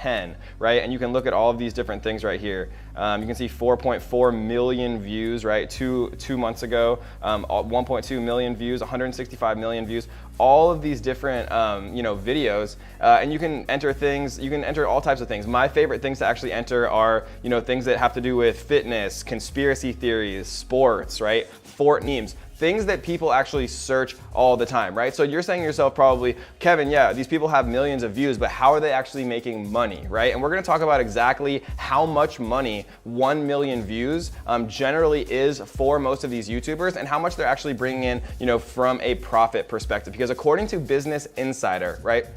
10, right? And you can look at all of these different things right here. You can see 4.4 million views, right? Two months ago, 1.2 million views, 165 million views, all of these different, videos, and you can enter things, you can enter all types of things. My favorite things to actually enter are, things that have to do with fitness, conspiracy theories, sports, right? Fort memes. Things that people actually search all the time, right? So you're saying to yourself probably, Kevin, yeah, these people have millions of views, but how are they actually making money, right? And we're gonna talk about exactly how much money 1 million views generally is for most of these YouTubers and how much they're actually bringing in, from a profit perspective. Because according to Business Insider, right,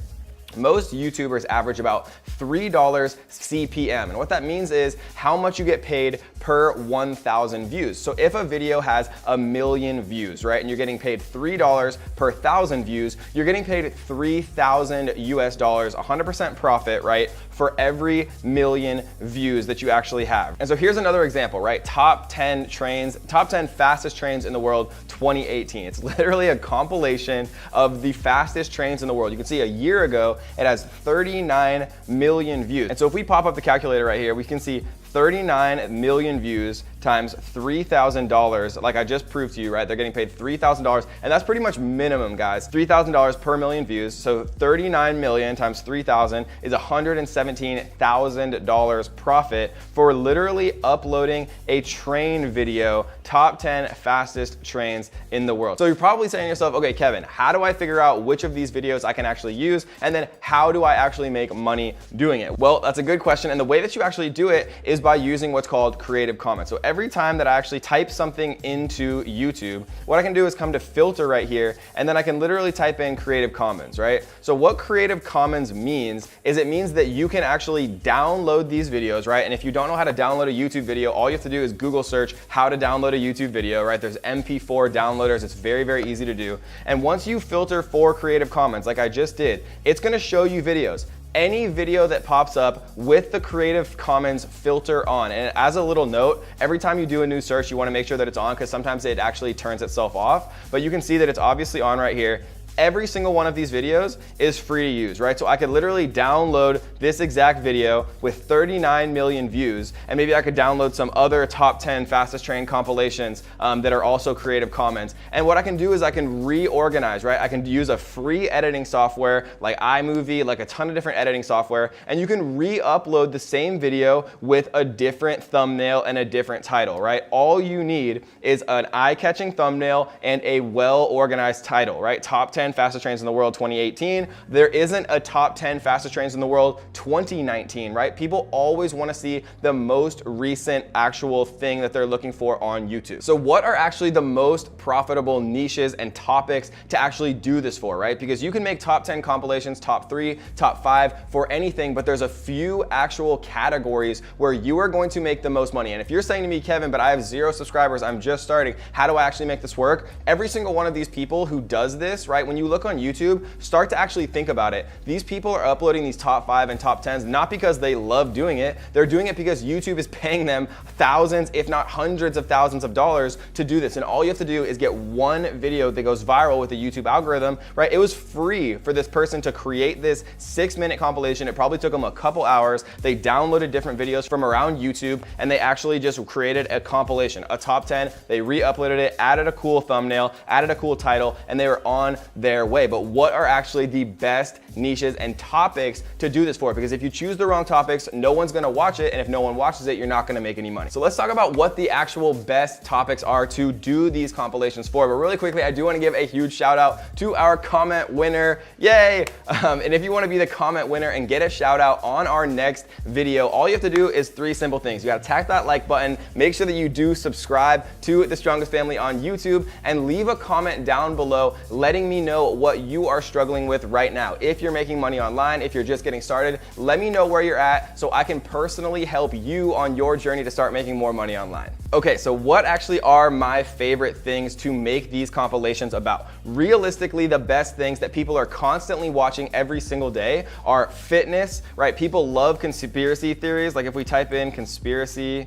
most YouTubers average about $3 CPM. And what that means is how much you get paid per 1,000 views. So if a video has 1 million views, right, and you're getting paid $3 per 1,000 views, you're getting paid $3,000 US, 100% profit, right, for every 1 million views that you actually have. And so here's another example, right? Top 10 fastest trains in the world 2018. It's literally a compilation of the fastest trains in the world. You can see a year ago, it has 39 million views. And so if we pop up the calculator right here, we can see 39 million views times $3,000, like I just proved to you, right? They're getting paid $3,000, and that's pretty much minimum, guys. $3,000 per million views, so 39 million times 3,000 is $117,000 profit for literally uploading a train video, top 10 fastest trains in the world. So you're probably saying to yourself, okay, Kevin, how do I figure out which of these videos I can actually use, and then how do I actually make money doing it? Well, that's a good question, and the way that you actually do it is by using what's called Creative Commons. So every time that I actually type something into YouTube, what I can do is come to filter right here, and then I can literally type in Creative Commons, right? So what Creative Commons means is it means that you can actually download these videos, right? And if you don't know how to download a YouTube video, all you have to do is Google search how to download a YouTube video, right? There's MP4 downloaders. It's very, very easy to do. And once you filter for Creative Commons, like I just did, it's gonna show you videos. Any video that pops up with the Creative Commons filter on. And as a little note, every time you do a new search, you wanna make sure that it's on because sometimes it actually turns itself off. But you can see that it's obviously on right here. Every single one of these videos is free to use, right? So I could literally download this exact video with 39 million views, and maybe I could download some other top 10 fastest train compilations that are also Creative Commons. And what I can do is I can reorganize, right? I can use a free editing software like iMovie, like a ton of different editing software, and you can re-upload the same video with a different thumbnail and a different title, right? All you need is an eye-catching thumbnail and a well-organized title, right? Top 10 fastest trains in the world 2018. There isn't a top 10 fastest trains in the world 2019, right? People always want to see the most recent actual thing that they're looking for on YouTube. So what are actually the most profitable niches and topics to actually do this for, right? Because you can make top 10 compilations, top 3, top 5 for anything, but there's a few actual categories where you are going to make the most money. And if you're saying to me, Kevin, but I have 0 subscribers, I'm just starting, how do I actually make this work? Every single one of these people who does this, right? When you look on YouTube, start to actually think about it. These people are uploading these top 5 and top 10s not because they love doing it. They're doing it because YouTube is paying them thousands, if not hundreds of thousands of dollars to do this. And all you have to do is get one video that goes viral with the YouTube algorithm, right? It was free for this person to create this 6-minute compilation. It probably took them a couple hours. They downloaded different videos from around YouTube and they actually just created a compilation, a top 10. They re-uploaded it, added a cool thumbnail, added a cool title, and they were on their way. But what are actually the best niches and topics to do this for? Because if you choose the wrong topics, no one's gonna watch it, and if no one watches it, you're not gonna make any money. So let's talk about what the actual best topics are to do these compilations for. But really quickly, I do wanna give a huge shout out to our comment winner. Yay! And if you wanna be the comment winner and get a shout out on our next video, all you have to do is 3 simple things. You gotta tap that like button, make sure that you do subscribe to The Strongest Family on YouTube, and leave a comment down below letting me know what you are struggling with right now. If you're making money online, if you're just getting started, let me know where you're at so I can personally help you on your journey to start making more money online. Okay, so what actually are my favorite things to make these compilations about? Realistically, the best things that people are constantly watching every single day are fitness, right? People love conspiracy theories. Like if we type in conspiracy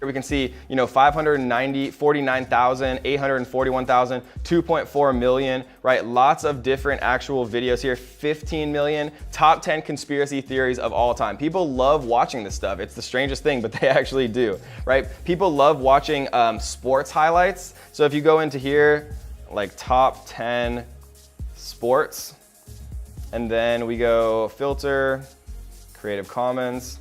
Here we can see, 549,000, 841,000, 2.4 million, right? Lots of different actual videos here. 15 million, top 10 conspiracy theories of all time. People love watching this stuff. It's the strangest thing, but they actually do, right? People love watching sports highlights. So if you go into here, like top 10 sports, and then we go filter, Creative Commons.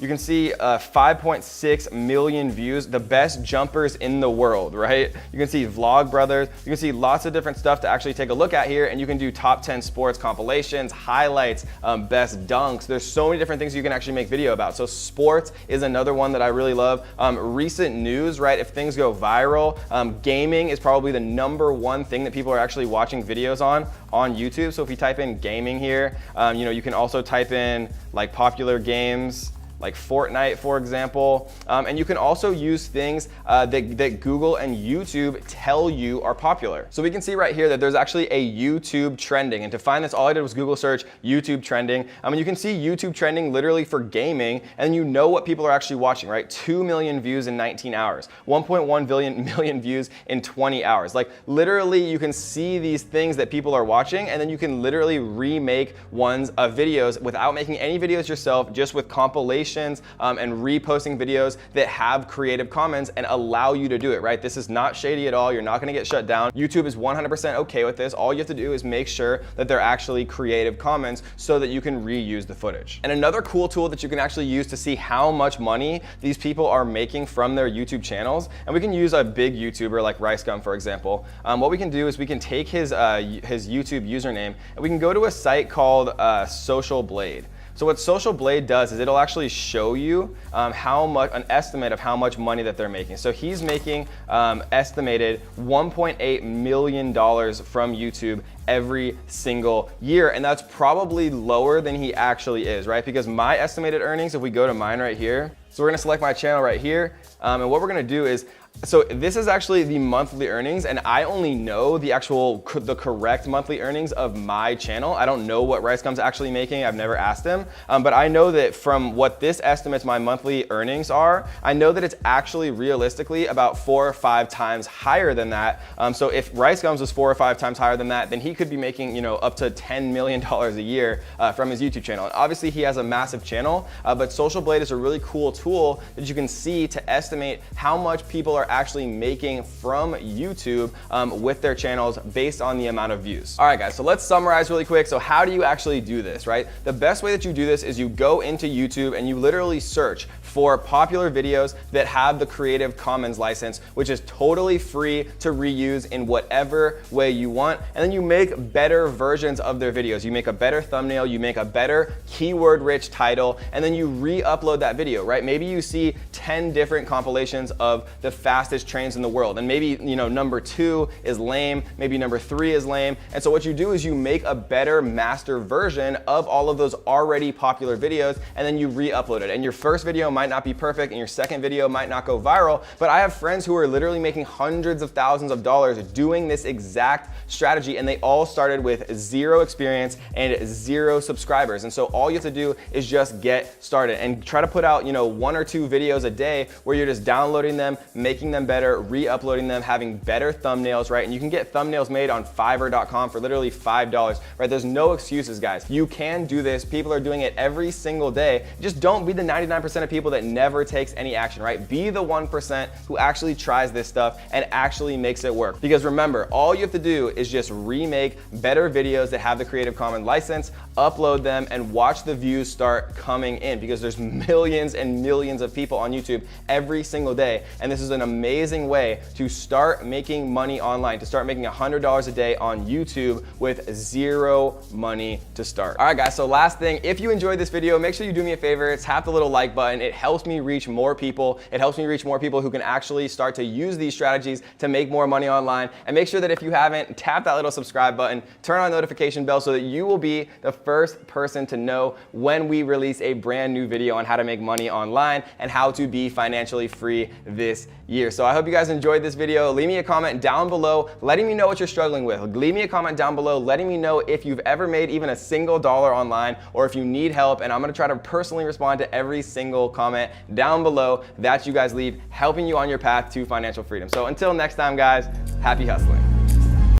You can see 5.6 million views, the best jumpers in the world, right? You can see Vlog Brothers, you can see lots of different stuff to actually take a look at here, and you can do top 10 sports compilations, highlights, best dunks. There's so many different things you can actually make video about. So sports is another one that I really love. Recent news, right? If things go viral, gaming is probably the #1 thing that people are actually watching videos on YouTube. So if you type in gaming here, you can also type in like popular games, like Fortnite, for example. And you can also use things that Google and YouTube tell you are popular. So we can see right here that there's actually a YouTube trending. And to find this, all I did was Google search YouTube trending. And you can see YouTube trending literally for gaming, and you know what people are actually watching, right? 2 million views in 19 hours, 1.1 million views in 20 hours. Like literally you can see these things that people are watching, and then you can literally remake ones of videos without making any videos yourself, just with compilations and reposting videos that have Creative Commons and allow you to do it, right? This is not shady at all. You're not gonna get shut down. YouTube is 100% okay with this. All you have to do is make sure that they're actually Creative Commons so that you can reuse the footage. And another cool tool that you can actually use to see how much money these people are making from their YouTube channels, and we can use a big YouTuber like RiceGum, for example. What we can do is we can take his YouTube username, and we can go to a site called Social Blade. So what Social Blade does is it'll actually show you an estimate of how much money that they're making. So he's making estimated $1.8 million from YouTube every single year, and that's probably lower than he actually is, right? Because my estimated earnings, if we go to mine right here, so we're gonna select my channel right here, and what we're gonna do is, so this is actually the monthly earnings, and I only know the correct monthly earnings of my channel. I don't know what RiceGum's actually making. I've never asked him, but I know that from what this estimates my monthly earnings are, I know that it's actually realistically about 4 or 5 times higher than that. So if RiceGum's was 4 or 5 times higher than that, then he could be making, up to $10 million a year from his YouTube channel. And obviously he has a massive channel, but Social Blade is a really cool tool that you can see to estimate how much people are actually making from YouTube with their channels based on the amount of views. All right, guys, so let's summarize really quick. So how do you actually do this, right? The best way that you do this is you go into YouTube and you literally search for popular videos that have the Creative Commons license, which is totally free to reuse in whatever way you want. And then you make better versions of their videos. You make a better thumbnail, you make a better keyword-rich title, and then you re-upload that video, right? Maybe you see 10 different compilations of the fastest trains in the world, and maybe number 2 is lame, maybe number 3 is lame, and so what you do is you make a better master version of all of those already popular videos, and then you re-upload it. And your first video might not be perfect, and your second video might not go viral, but I have friends who are literally making hundreds of thousands of dollars doing this exact strategy, and they all started with 0 experience and 0 subscribers. And so all you have to do is just get started and try to put out 1 or 2 videos a day where you're just downloading them, making them better, re-uploading them, having better thumbnails, right? And you can get thumbnails made on Fiverr.com for literally $5, right? There's no excuses, guys. You can do this. People are doing it every single day. Just don't be the 99% of people that never takes any action, right? Be the 1% who actually tries this stuff and actually makes it work. Because remember, all you have to do is just remake better videos that have the Creative Commons license, upload them, and watch the views start coming in, because there's millions and millions of people on YouTube every single day. And this is an amazing way to start making money online, to start making $100 a day on YouTube with 0 money to start. All right, guys, so last thing, if you enjoyed this video, make sure you do me a favor, tap the little like button. It helps me reach more people. It helps me reach more people who can actually start to use these strategies to make more money online. And make sure that if you haven't, tap that little subscribe button, turn on the notification bell so that you will be the first person to know when we release a brand new video on how to make money online and how to be financially free this year. So I hope you guys enjoyed this video. Leave me a comment down below letting me know what you're struggling with. Leave me a comment down below letting me know if you've ever made even a single dollar online, or if you need help, and I'm gonna try to personally respond to every single comment comment down below that you guys leave, helping you on your path to financial freedom. So until next time, guys, happy hustling.